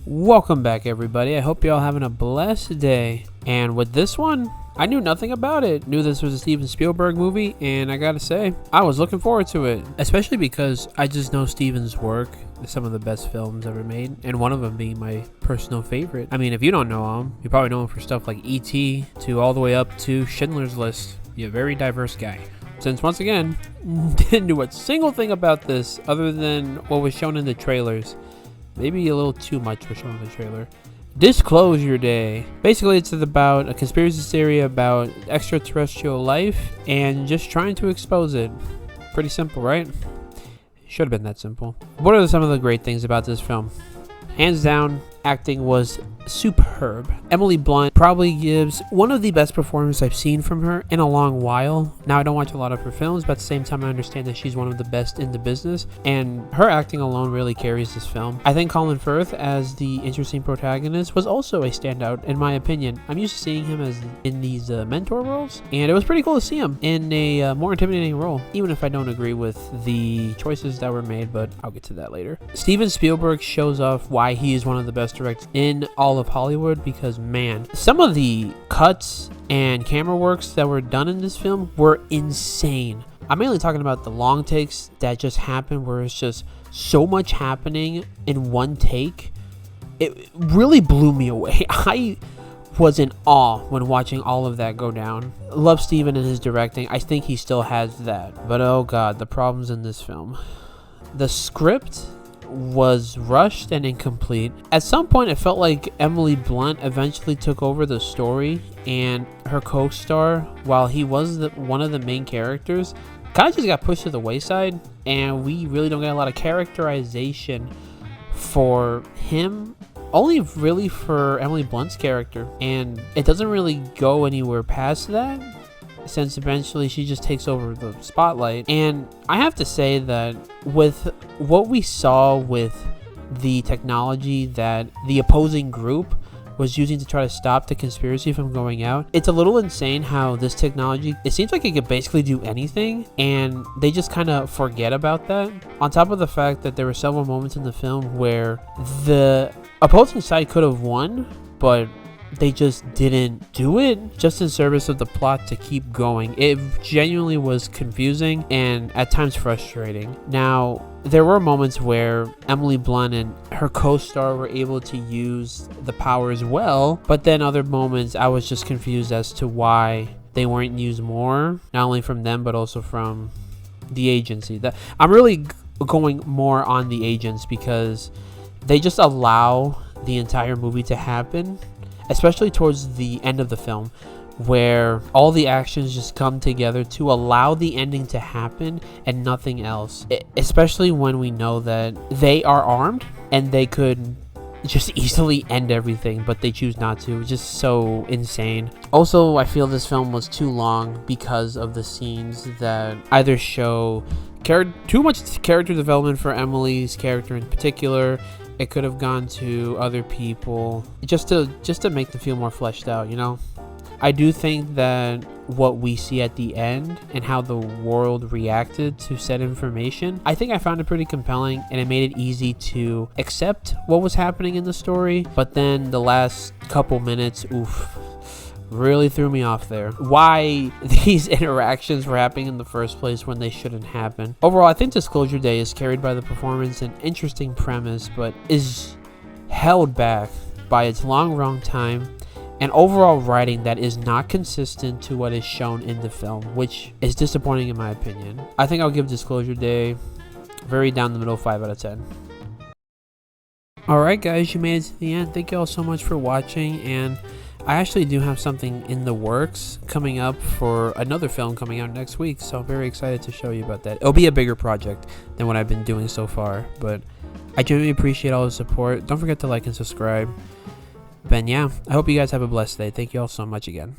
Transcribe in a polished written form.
Welcome back, everybody. I hope you're all having a blessed day. And with this one, I knew nothing about it. Knew this was a Steven Spielberg movie, and I gotta say, I was looking forward to it. Especially because I just know Steven's work, some of the best films ever made, and one of them being my personal favorite. I mean, if you don't know him, you probably know him for stuff like E.T. to all the way up to Schindler's List. You're a very diverse guy. Since, once again, didn't do a single thing about this other than what was shown in the trailers. Maybe a little too much was shown in the trailer. Disclosure Day. Basically, it's about a conspiracy theory about extraterrestrial life and just trying to expose it. Pretty simple, right? Should have been that simple. What are some of the great things about this film? Hands down, acting was superb. Emily Blunt probably gives one of the best performances I've seen from her in a long while. Now, I don't watch a lot of her films, but at the same time, I understand that she's one of the best in the business, and her acting alone really carries this film. I think Colin Firth as the interesting protagonist was also a standout, in my opinion. I'm used to seeing him as in these mentor roles, and it was pretty cool to see him in a more intimidating role, even if I don't agree with the choices that were made, but I'll get to that later. Steven Spielberg shows off why he is one of the best directors in all of Hollywood, because man, some of the cuts and camera works that were done in this film were insane. I'm mainly talking about the long takes that just happened, where it's just so much happening in one take. It really blew me away. I was in awe when watching all of that go down. Love Steven and his directing. I think he still has that, but oh god, the problems in this film. The script was rushed and incomplete. At some point, it felt like Emily Blunt eventually took over the story, and her co-star, while he was one of the main characters, kind of just got pushed to the wayside, and we really don't get a lot of characterization for him, only really for Emily Blunt's character, and it doesn't really go anywhere past that, since eventually she just takes over the spotlight. And I have to say that with what we saw with the technology that the opposing group was using to try to stop the conspiracy from going out, it's a little insane how this technology, it seems like it could basically do anything, and they just kind of forget about that. On top of the fact that there were several moments in the film where the opposing side could have won, but they just didn't do it, just in service of the plot to keep going. It genuinely was confusing and at times frustrating. Now, there were moments where Emily Blunt and her co-star were able to use the powers well, but then other moments I was just confused as to why they weren't used more, not only from them but also from the agency. That I'm really going more on the agents, because they just allow the entire movie to happen, especially towards the end of the film, where all the actions just come together to allow the ending to happen and nothing else. Especially when we know that they are armed and they could just easily end everything, but they choose not to. It's just so insane. Also, I feel this film was too long because of the scenes that either show too much character development for Emily's character in particular. It could have gone to other people just to make them feel more fleshed out, you know? I do think that what we see at the end and how the world reacted to said information, I think I found it pretty compelling, and it made it easy to accept what was happening in the story. But then the last couple minutes, really threw me off there. Why these interactions were happening in the first place when they shouldn't happen. Overall, I think Disclosure Day is carried by the performance and interesting premise, but is held back by its long run time and overall writing that is not consistent to what is shown in the film, which is disappointing in my opinion. I think I'll give Disclosure Day very down the middle 5 out of 10. Alright guys, you made it to the end. Thank you all so much for watching, and I actually do have something in the works coming up for another film coming out next week, so I'm very excited to show you about that. It'll be a bigger project than what I've been doing so far, but I genuinely appreciate all the support. Don't forget to like and subscribe. Ben, yeah, I hope you guys have a blessed day. Thank you all so much again.